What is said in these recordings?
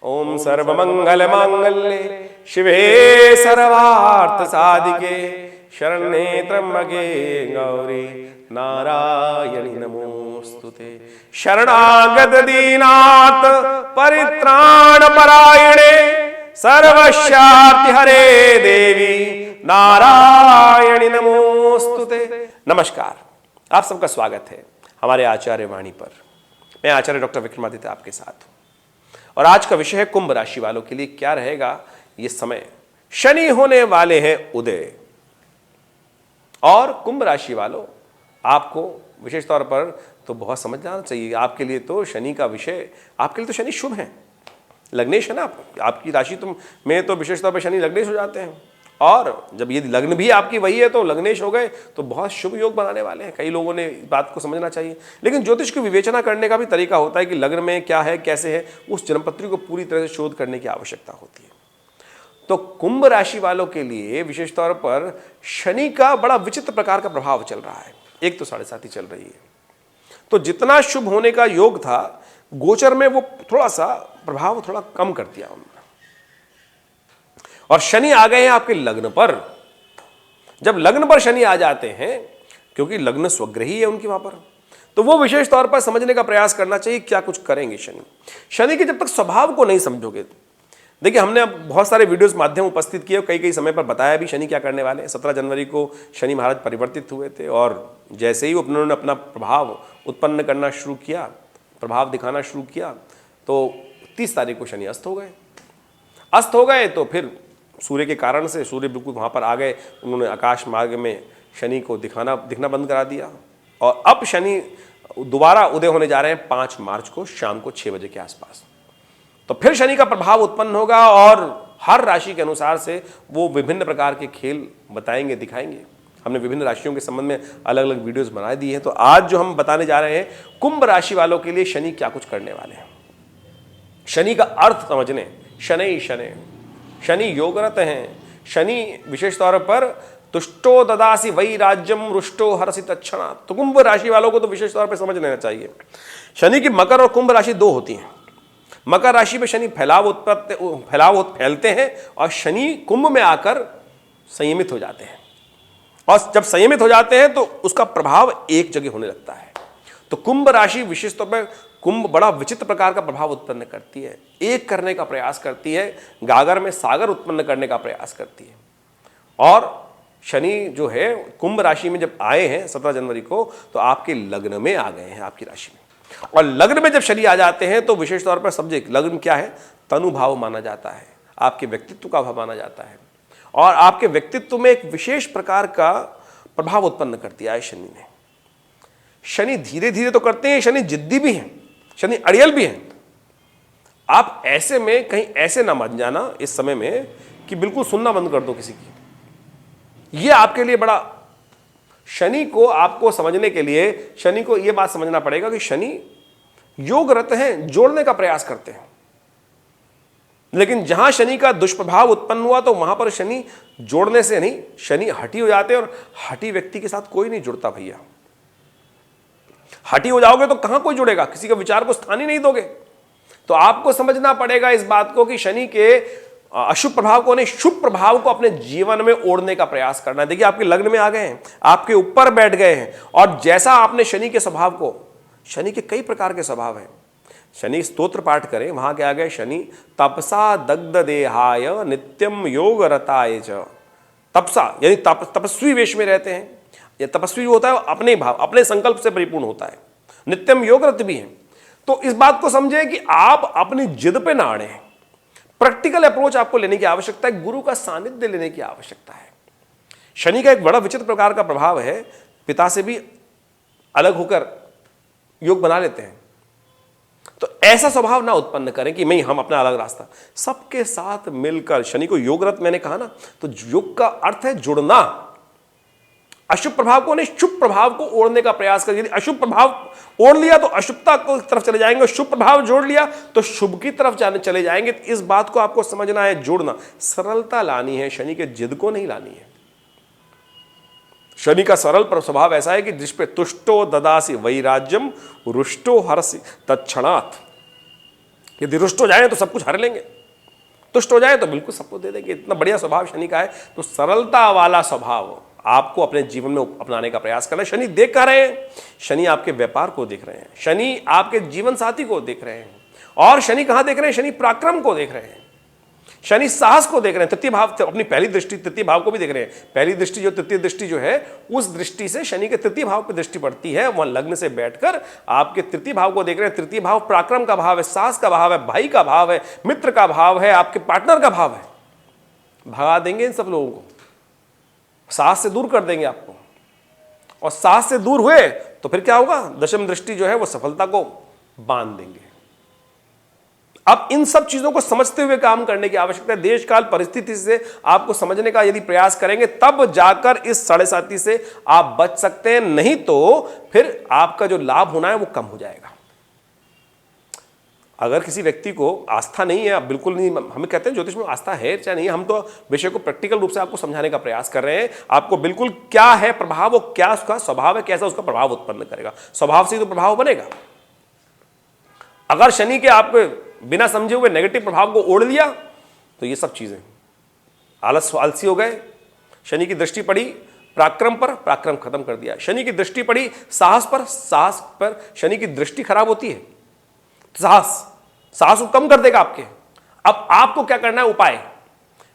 ओम सर्वमंगल मांगल्ये शिवे सर्वार्थ साधिके शरण्ये त्र्यंबके गौरी नारायणी नमोस्तुते। शरणागत दीनाथ परित्राण परायणे सर्वस्यार्ति हरे देवी नारायणी नमोस्तुते। नमस्कार, आप सबका स्वागत है हमारे आचार्य वाणी पर। मैं आचार्य डॉक्टर विक्रमादित्य आपके साथ हूं और आज का विषय है कुंभ राशि वालों के लिए क्या रहेगा ये समय। शनि होने वाले हैं उदय, और कुंभ राशि वालों आपको विशेष तौर पर तो बहुत समझना चाहिए। आपके लिए तो शनि का विषय, आपके लिए तो शनि शुभ है, लग्नेश है ना। आपकी राशि में तो विशेष तौर पर शनि लग्नेश हो जाते हैं, और जब ये लग्न भी आपकी वही है तो लग्नेश हो गए तो बहुत शुभ योग बनाने वाले हैं। कई लोगों ने इस बात को समझना चाहिए, लेकिन ज्योतिष की विवेचना करने का भी तरीका होता है कि लग्न में क्या है, कैसे है, उस जन्मपत्री को पूरी तरह से शोध करने की आवश्यकता होती है। तो कुंभ राशि वालों के लिए विशेष तौर पर शनि का बड़ा विचित्र प्रकार का प्रभाव चल रहा है। एक तो 7.5 चल रही है, तो जितना शुभ होने का योग था गोचर में वो थोड़ा सा प्रभाव थोड़ा कम कर दिया उन्होंने, और शनि आ गए हैं आपके लग्न पर। जब लग्न पर शनि आ जाते हैं, क्योंकि लग्न स्वग्रही है उनकी वहां पर, तो वो विशेष तौर पर समझने का प्रयास करना चाहिए क्या कुछ करेंगे शनि। शनि के जब तक स्वभाव को नहीं समझोगे, देखिए हमने अब बहुत सारे वीडियोस माध्यम उपस्थित किए, कई समय पर बताया भी शनि क्या करने वाले हैं। 17 जनवरी को शनि महाराज परिवर्तित हुए थे, और जैसे ही उन्होंने अपना प्रभाव उत्पन्न करना शुरू किया, प्रभाव दिखाना शुरू किया, तो 30 तारीख को शनि अस्त हो गए। अस्त हो गए तो फिर सूर्य के कारण से सूर्य बिल्कुल वहाँ पर आ गए, उन्होंने आकाश मार्ग में शनि को दिखना बंद करा दिया। और अब शनि दोबारा उदय होने जा रहे हैं 5 मार्च को शाम को 6 बजे के आसपास। तो फिर शनि का प्रभाव उत्पन्न होगा, और हर राशि के अनुसार से वो विभिन्न प्रकार के खेल बताएंगे, दिखाएंगे। हमने विभिन्न राशियों के संबंध में अलग अलग वीडियोस बना दिए हैं। तो आज जो हम बताने जा रहे हैं कुंभ राशि वालों के लिए शनि क्या कुछ करने वाले हैं। शनि का अर्थ समझने, शनि शनि शनि योगरत हैं। शनि विशेष तौर पर तुष्टो ददासी वही राज्यम रुष्टो हरसि तत्क्षणात्। तो कुंभ राशि वालों को तो विशेष तौर पर समझ लेना चाहिए। शनि की मकर और कुंभ राशि 2 होती हैं। मकर राशि में शनि फैलते हैं, और शनि कुंभ में आकर संयमित हो जाते हैं, और जब संयमित हो जाते हैं तो उसका प्रभाव एक जगह होने लगता है। तो कुंभ राशि विशेष तौर पर, कुंभ बड़ा विचित्र प्रकार का प्रभाव उत्पन्न करती है, एक करने का प्रयास करती है, गागर में सागर उत्पन्न करने का प्रयास करती है। और शनि जो है कुंभ राशि में जब आए हैं 17 जनवरी को, तो आपके लग्न में आ गए हैं, आपकी राशि में। और लग्न में जब शनि आ जाते हैं तो विशेष तौर पर समझे, लग्न क्या है, तनु भाव माना जाता है, आपके व्यक्तित्व का भाव माना जाता है, और आपके व्यक्तित्व में एक विशेष प्रकार का प्रभाव उत्पन्न कर दिया है शनि ने। शनि धीरे धीरे तो करते हैं, शनि जिद्दी भी हैं, शनि अड़ियल भी हैं। आप ऐसे में कहीं ऐसे ना मान जाना इस समय में कि बिल्कुल सुनना बंद कर दो किसी की। यह आपके लिए बड़ा, शनि को आपको समझने के लिए शनि को यह बात समझना पड़ेगा कि शनि योगरत हैं, जोड़ने का प्रयास करते हैं। लेकिन जहां शनि का दुष्प्रभाव उत्पन्न हुआ तो वहां पर शनि जोड़ने से नहीं, शनि हठी हो जाते हैं, और हठी व्यक्ति के साथ कोई नहीं जुड़ता भैया। हठी हो जाओगे तो कहां कोई जुड़ेगा, किसी का विचार को स्थान ही नहीं दोगे। तो आपको समझना पड़ेगा इस बात को कि शनि के अशुभ प्रभाव को नहीं, शुभ प्रभाव को अपने जीवन में ओढ़ने का प्रयास करना है। देखिए आपके लग्न में आ गए हैं, आपके ऊपर बैठ गए हैं, और जैसा आपने शनि के स्वभाव को, शनि के कई प्रकार के स्वभाव हैं। शनि स्तोत्र पाठ करें, वहां के आ गए शनि तपसा दग्ध देहाय नित्यम योग रताय च। तपसा यानी तपस्वी वेश में रहते हैं। यह तपस्वी होता है अपने भाव, अपने संकल्प से परिपूर्ण होता है, नित्यम योगरत भी है। तो इस बात को समझें कि आप अपनी जिद पे ना अड़े, प्रैक्टिकल अप्रोच आपको लेने की आवश्यकता है, गुरु का सानिध्य लेने की आवश्यकता है। शनि का एक बड़ा विचित्र प्रकार का प्रभाव है, पिता से भी अलग होकर योग बना लेते हैं। तो ऐसा स्वभाव ना उत्पन्न करें कि नहीं हम अपना अलग रास्ता, सबके साथ मिलकर। शनि को योगरत मैंने कहा ना, तो योग का अर्थ है जुड़ना। अशुभ प्रभाव को नहीं, शुभ प्रभाव को ओढ़ने का प्रयास करें। यदि अशुभ प्रभाव ओढ़ लिया तो अशुभता की तरफ चले जाएंगे, शुभ प्रभाव जोड़ लिया तो शुभ की तरफ चले जाएंगे। तो इस बात को आपको समझना है, जोड़ना, सरलता लानी है, शनि के जिद को नहीं लानी है। शनि का सरल स्वभाव ऐसा है कि जिस पे तुष्टो ददासी वैराज्यम रुष्टो हरसि तत्क्षणात्। यदि रुष्ट हो जाए तो सब कुछ हर लेंगे, तुष्ट हो जाए तो बिल्कुल सब कुछ दे देंगे। इतना बढ़िया स्वभाव शनि का है। तो सरलता वाला स्वभाव आपको अपने जीवन में अपनाने का प्रयास करना है। शनि देख कर रहे हैं, शनि आपके व्यापार को देख रहे हैं, शनि आपके जीवन साथी को देख रहे हैं। और शनि कहां देख रहे हैं? शनि पराक्रम को देख रहे हैं, शनि साहस को देख रहे हैं। तृतीय भाव, अपनी पहली दृष्टि तृतीय भाव को भी देख रहे हैं। पहली दृष्टि जो तृतीय दृष्टि जो है, उस दृष्टि से शनि के तृतीय भाव पर दृष्टि पड़ती है। वहां लग्न से बैठकर आपके तृतीय भाव को देख रहे हैं। तृतीय भाव पराक्रम का भाव है, साहस का भाव है, भाई का भाव है, मित्र का भाव है, आपके पार्टनर का भाव है। भगा देंगे इन सब लोगों को, साहस से दूर कर देंगे आपको। और साहस से दूर हुए तो फिर क्या होगा? दशम दृष्टि जो है वो सफलता को बांध देंगे। अब इन सब चीजों को समझते हुए काम करने की आवश्यकता है। देश काल परिस्थिति से आपको समझने का यदि प्रयास करेंगे तब जाकर इस 7.5 से आप बच सकते हैं, नहीं तो फिर आपका जो लाभ होना है वो कम हो जाएगा। अगर किसी व्यक्ति को आस्था नहीं है, बिल्कुल नहीं, हमें कहते हैं ज्योतिष में आस्था है चाहे नहीं, हम तो विषय को प्रैक्टिकल रूप से आपको समझाने का प्रयास कर रहे हैं। आपको बिल्कुल क्या है प्रभाव, वो क्या उसका स्वभाव है, कैसा उसका प्रभाव उत्पन्न करेगा। स्वभाव से ही तो प्रभाव बनेगा। अगर शनि के आपके बिना समझे हुए नेगेटिव प्रभाव को ओढ़ लिया तो ये सब चीजें आलसी हो गए। शनि की दृष्टि पड़ी पराक्रम पर, पराक्रम खत्म कर दिया। शनि की दृष्टि पड़ी साहस पर, साहस पर शनि की दृष्टि खराब होती है, साहस को कम कर देगा आपके। अब आपको क्या करना है? उपाय,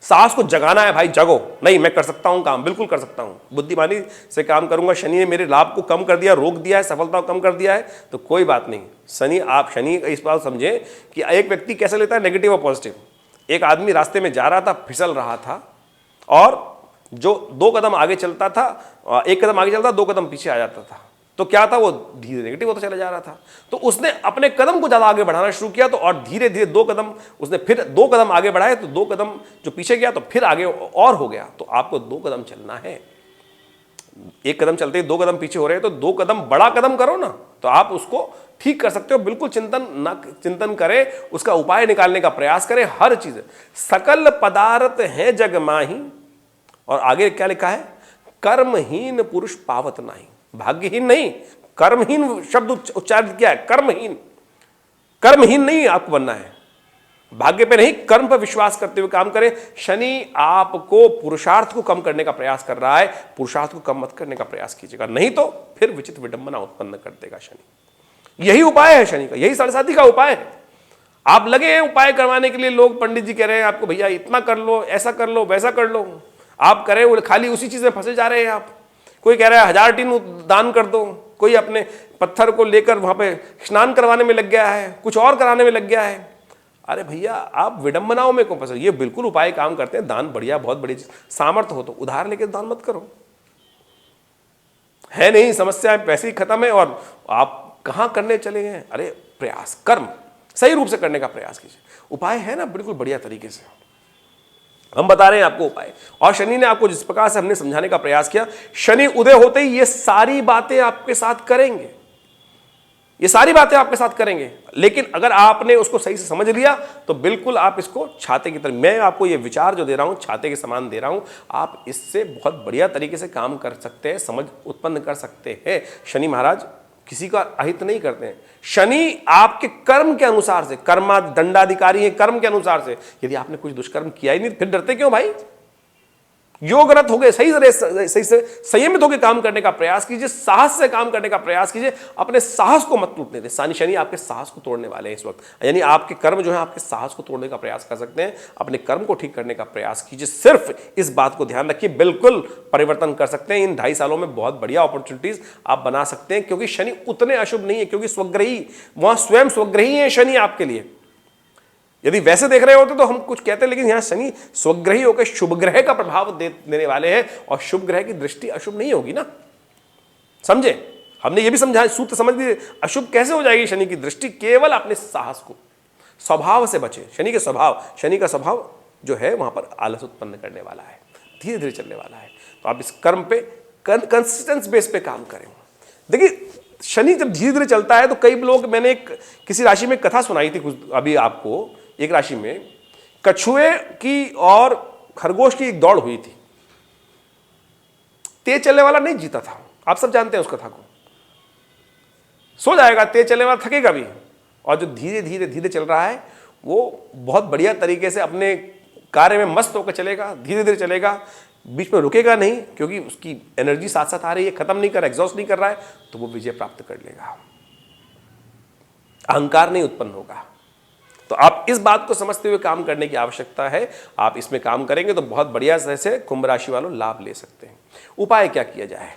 साहस को जगाना है। भाई जगो, नहीं मैं कर सकता हूं काम, बिल्कुल कर सकता हूं, बुद्धिमानी से काम करूंगा। शनि ने मेरे लाभ को कम कर दिया, रोक दिया है, सफलता को कम कर दिया है, तो कोई बात नहीं। शनि इस बात समझे कि एक व्यक्ति कैसे लेता है नेगेटिव और पॉजिटिव। एक आदमी रास्ते में जा रहा था, फिसल रहा था, और जो 2 कदम आगे चलता था, 1 कदम आगे चलता, 2 कदम पीछे आ जाता था। तो क्या था? वो धीरे नेगेटिव होता चला जा रहा था। तो उसने अपने कदम को ज्यादा आगे बढ़ाना शुरू किया, तो और धीरे धीरे 2 कदम उसने, फिर 2 कदम आगे बढ़ाए, तो 2 कदम जो पीछे गया तो फिर आगे और हो गया। तो आपको 2 कदम चलना है। 1 कदम चलते ही 2 कदम पीछे हो रहे हैं, तो 2 कदम बड़ा कदम करो ना, तो आप उसको ठीक कर सकते हो। बिल्कुल चिंतन करें, उसका उपाय निकालने का प्रयास करें। हर चीज, सकल पदार्थ है जग माही, और आगे क्या लिखा है? कर्महीन पुरुष पावत नाही। भाग्यहीन नहीं, कर्महीन शब्द उच्चारित किया है। कर्महीन नहीं आपको बनना है, भाग्य पे नहीं, कर्म पर विश्वास करते हुए काम करें। शनि आपको पुरुषार्थ को कम करने का प्रयास कर रहा है, पुरुषार्थ को कम मत करने का प्रयास कीजिएगा, नहीं तो फिर विचित्र विडंबना उत्पन्न कर देगा शनि। यही उपाय है शनि का, यही 7.5 का उपाय है। आप लगे हैं उपाय करवाने के लिए, लोग पंडित जी कह रहे हैं आपको भैया इतना कर लो, ऐसा कर लो, वैसा कर लो, आप करें, खाली उसी चीज में फंसे जा रहे हैं आप। कोई कह रहा है 1000 टीन दान कर दो, कोई अपने पत्थर को लेकर वहां पे स्नान करवाने में लग गया है, कुछ और कराने में लग गया है। अरे भैया आप विडंबनाओं में क्यों फंसे? ये बिल्कुल उपाय काम करते हैं। दान बढ़िया, बहुत बड़ी सामर्थ्य हो तो उधार लेके दान मत करो, है नहीं, समस्या पैसे ही खत्म है और आप कहां करने चले गए? अरे प्रयास, कर्म सही रूप से करने का प्रयास कीजिए। उपाय है ना बिल्कुल बढ़िया तरीके से हम बता रहे हैं आपको उपाय। और शनि ने आपको जिस प्रकार से हमने समझाने का प्रयास किया, शनि उदय होते ही ये सारी बातें आपके साथ करेंगे, ये सारी बातें आपके साथ करेंगे। लेकिन अगर आपने उसको सही से समझ लिया तो बिल्कुल आप इसको छाते की तरह, मैं आपको ये विचार जो दे रहा हूं छाते के समान दे रहा हूं, आप इससे बहुत बढ़िया तरीके से काम कर सकते हैं, समझ उत्पन्न कर सकते हैं। शनि महाराज किसी का अहित नहीं करते हैं। शनि आपके कर्म के अनुसार से, कर्मा दंडाधिकारी है, कर्म के अनुसार से। यदि आपने कुछ दुष्कर्म किया ही नहीं फिर डरते क्यों भाई? योगरत हो गए, सही से संयमित होकर काम करने का प्रयास कीजिए, साहस से काम करने का प्रयास कीजिए, अपने साहस को मत टूटने दें। शनि आपके साहस को तोड़ने वाले हैं इस वक्त, यानी आपके कर्म जो है आपके साहस को तोड़ने का प्रयास कर सकते हैं। अपने कर्म को ठीक करने का प्रयास कीजिए, सिर्फ इस बात को ध्यान रखिए, बिल्कुल परिवर्तन कर सकते हैं। इन 2.5 सालों में बहुत बढ़िया अपॉर्चुनिटीज आप बना सकते हैं, क्योंकि शनि उतने अशुभ नहीं है, क्योंकि स्वग्रही, वहां स्वयं स्वग्रही है शनि आपके लिए। यदि वैसे देख रहे होते तो हम कुछ कहते हैं, लेकिन यहां शनि स्वग्रही होकर शुभ ग्रह का प्रभाव देने वाले हैं, और शुभ ग्रह की दृष्टि अशुभ नहीं होगी ना, समझे? हमने ये भी समझा, सूत्र समझ लिए, अशुभ कैसे हो जाएगी शनि की दृष्टि? केवल अपने साहस को, स्वभाव से बचे। शनि का स्वभाव जो है वहां पर आलस उत्पन्न करने वाला है, धीरे धीरे चलने वाला है। तो आप इस कर्म पे कंसिस्टेंस बेस पे काम करें। देखिए शनि जब धीरे धीरे चलता है तो कई लोग, मैंने किसी राशि में कथा सुनाई थी कुछ अभी आपको, एक राशि में कछुए की और खरगोश की एक दौड़ हुई थी। तेज चलने वाला नहीं जीता था, आप सब जानते हैं उस कथा को। सो जाएगा, तेज चलने वाला थकेगा भी, और जो धीरे धीरे धीरे चल रहा है वो बहुत बढ़िया तरीके से अपने कार्य में मस्त होकर चलेगा, धीरे धीरे चलेगा, बीच में रुकेगा नहीं, क्योंकि उसकी एनर्जी साथ साथ आ रही है, खत्म नहीं कर रहा, एग्जॉस्ट नहीं कर रहा है, तो वो विजय प्राप्त कर लेगा, अहंकार नहीं उत्पन्न होगा। तो आप इस बात को समझते हुए काम करने की आवश्यकता है। आप इसमें काम करेंगे तो बहुत बढ़िया तरह से कुंभ राशि वालों लाभ ले सकते हैं। उपाय क्या किया जाए?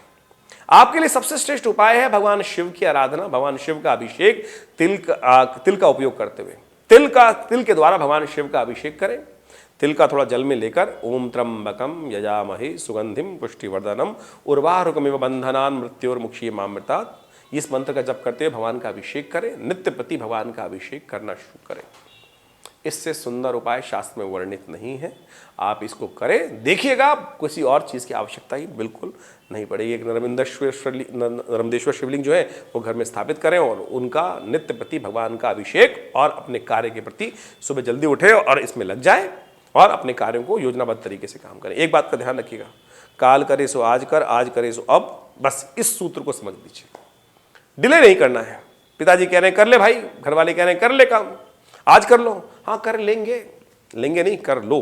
आपके लिए सबसे श्रेष्ठ उपाय है भगवान शिव की आराधना, भगवान शिव का अभिषेक, तिल का उपयोग करते हुए तिल के द्वारा भगवान शिव का अभिषेक करें। तिल का थोड़ा जल में लेकर ओम त्र्यंबकम यजामहे सुगंधिम पुष्टिवर्धनम उर्वारुकमिव बंधनान मृत्योर्मुक्षीयमामृतात्, इस मंत्र का जप करते हुए भगवान का अभिषेक करें, नित्य प्रति भगवान का अभिषेक करना शुरू करें। इससे सुंदर उपाय शास्त्र में वर्णित नहीं है, आप इसको करें, देखिएगा किसी और चीज़ की आवश्यकता ही बिल्कुल नहीं पड़ेगी। एक नर्मदेश्वर शिवलिंग जो है वो घर में स्थापित करें और उनका नित्य प्रति भगवान का अभिषेक और अपने कार्य के प्रति सुबह जल्दी उठे और इसमें लग जाए और अपने कार्यों को योजनाबद्ध तरीके से काम करें। एक बात का ध्यान रखिएगा, काल करे सो आज कर, आज करे सो अब, बस इस सूत्र को समझ लीजिए। डिले नहीं करना है। पिताजी कह रहे हैं कर ले भाई, घर वाले कह रहे हैं कर ले काम, आज कर लो, हाँ कर लेंगे, लेंगे नहीं कर लो।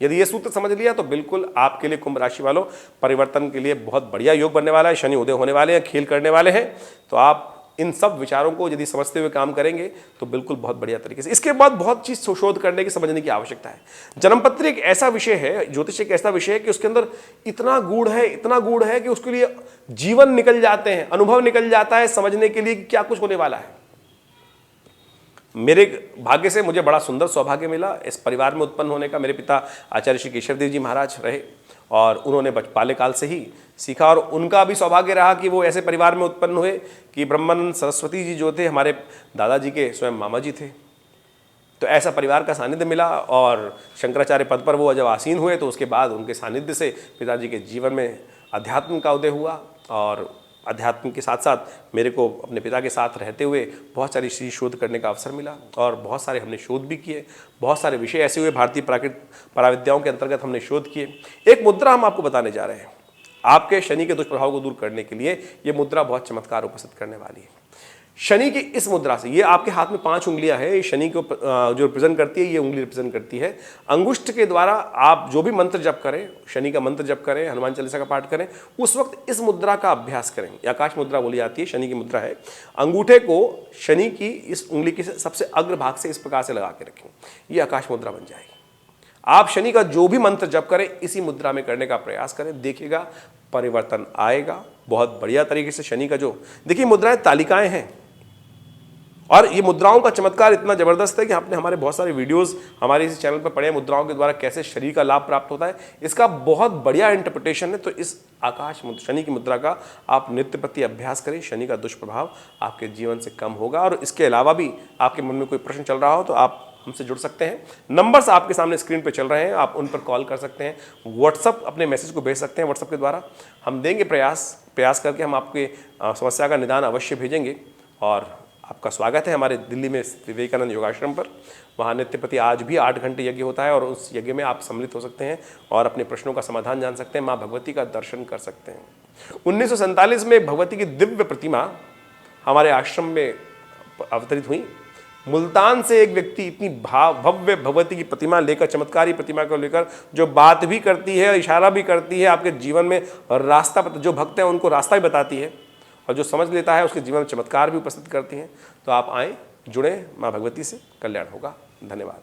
यदि ये सूत्र समझ लिया तो बिल्कुल आपके लिए कुंभ राशि वालों परिवर्तन के लिए बहुत बढ़िया योग बनने वाला है। शनि उदय होने वाले हैं, खेल करने वाले हैं, तो आप इन सब विचारों को यदि समझते हुए काम करेंगे तो बिल्कुल बहुत बढ़िया तरीके से। इसके बाद बहुत चीज शोध करने की, समझने की आवश्यकता है। जन्मपत्री एक ऐसा विषय है, ज्योतिष एक ऐसा विषय है कि उसके अंदर इतना गूढ़ है कि उसके लिए जीवन निकल जाते हैं, अनुभव निकल जाता है समझने के लिए कि क्या कुछ होने वाला है। मेरे भाग्य से मुझे बड़ा सुंदर सौभाग्य मिला इस परिवार में उत्पन्न होने का। मेरे पिता आचार्य श्री केशव देव जी महाराज रहे और उन्होंने बाल्यकाल से ही सीखा, और उनका भी सौभाग्य रहा कि वो ऐसे परिवार में उत्पन्न हुए कि ब्रह्मानंद सरस्वती जी जो थे हमारे दादाजी के स्वयं मामा जी थे। तो ऐसा परिवार का सानिध्य मिला और शंकराचार्य पद पर वो जब आसीन हुए तो उसके बाद उनके सानिध्य से पिताजी के जीवन में अध्यात्म का उदय हुआ, और अध्यात्म के साथ साथ मेरे को अपने पिता के साथ रहते हुए बहुत सारी चीज़ शोध करने का अवसर मिला और बहुत सारे हमने शोध भी किए। बहुत सारे विषय ऐसे हुए भारतीय पराविद्याओं के अंतर्गत हमने शोध किए। एक मुद्रा हम आपको बताने जा रहे हैं, आपके शनि के दुष्प्रभाव को दूर करने के लिए ये मुद्रा बहुत चमत्कार उपस्थित करने वाली है। शनि की इस मुद्रा से, ये आपके हाथ में 5 उंगलियां हैं, शनि को जो रिप्रेजेंट करती है, ये उंगली रिप्रेजेंट करती है। अंगुष्ठ के द्वारा आप जो भी मंत्र जप करें, शनि का मंत्र जप करें, हनुमान चालीसा का पाठ करें, उस वक्त इस मुद्रा का अभ्यास करें। आकाश मुद्रा बोली जाती है, शनि की मुद्रा है। अंगूठे को शनि की इस उंगली के सबसे अग्र भाग से इस प्रकार से लगा के रखें, ये आकाश मुद्रा बन जाएगी। आप शनि का जो भी मंत्र जप करें इसी मुद्रा में करने का प्रयास करें, देखिएगा परिवर्तन आएगा बहुत बढ़िया तरीके से। शनि का जो देखिए मुद्राएं तालिकाएं हैं, और ये मुद्राओं का चमत्कार इतना जबरदस्त है कि आपने हमारे बहुत सारे वीडियोस हमारे इस चैनल पर पढ़े हैं, मुद्राओं के द्वारा कैसे शरीर का लाभ प्राप्त होता है। इसका बहुत बढ़िया इंटरप्रिटेशन है। तो इस आकाश शनि की मुद्रा का आप नित्य प्रति अभ्यास करें, शनि का दुष्प्रभाव आपके जीवन से कम होगा। और इसके अलावा भी आपके मन में कोई प्रश्न चल रहा हो तो आप हमसे जुड़ सकते हैं। नंबर्स आपके सामने स्क्रीन पर चल रहे हैं, आप उन पर कॉल कर सकते हैं, व्हाट्सअप अपने मैसेज को भेज सकते हैं, व्हाट्सअप के द्वारा हम देंगे प्रयास करके हम आपके समस्या का निदान अवश्य भेजेंगे। और आपका स्वागत है हमारे दिल्ली में विवेकानंद योगाश्रम पर। वहाँ नित्य प्रति आज भी 8 घंटे यज्ञ होता है और उस यज्ञ में आप सम्मिलित हो सकते हैं और अपने प्रश्नों का समाधान जान सकते हैं, माँ भगवती का दर्शन कर सकते हैं। 1947 में भगवती की दिव्य प्रतिमा हमारे आश्रम में अवतरित हुई। मुल्तान से एक व्यक्ति इतनी भव्य भगवती की प्रतिमा लेकर, चमत्कारी प्रतिमा को लेकर, जो बात भी करती है, इशारा भी करती है, आपके जीवन में रास्ता, जो भक्त हैं उनको रास्ता भी बताती है, और जो समझ लेता है उसके जीवन में चमत्कार भी उपस्थित करती हैं। तो आप आएँ, जुड़ें माँ भगवती से, कल्याण होगा। धन्यवाद।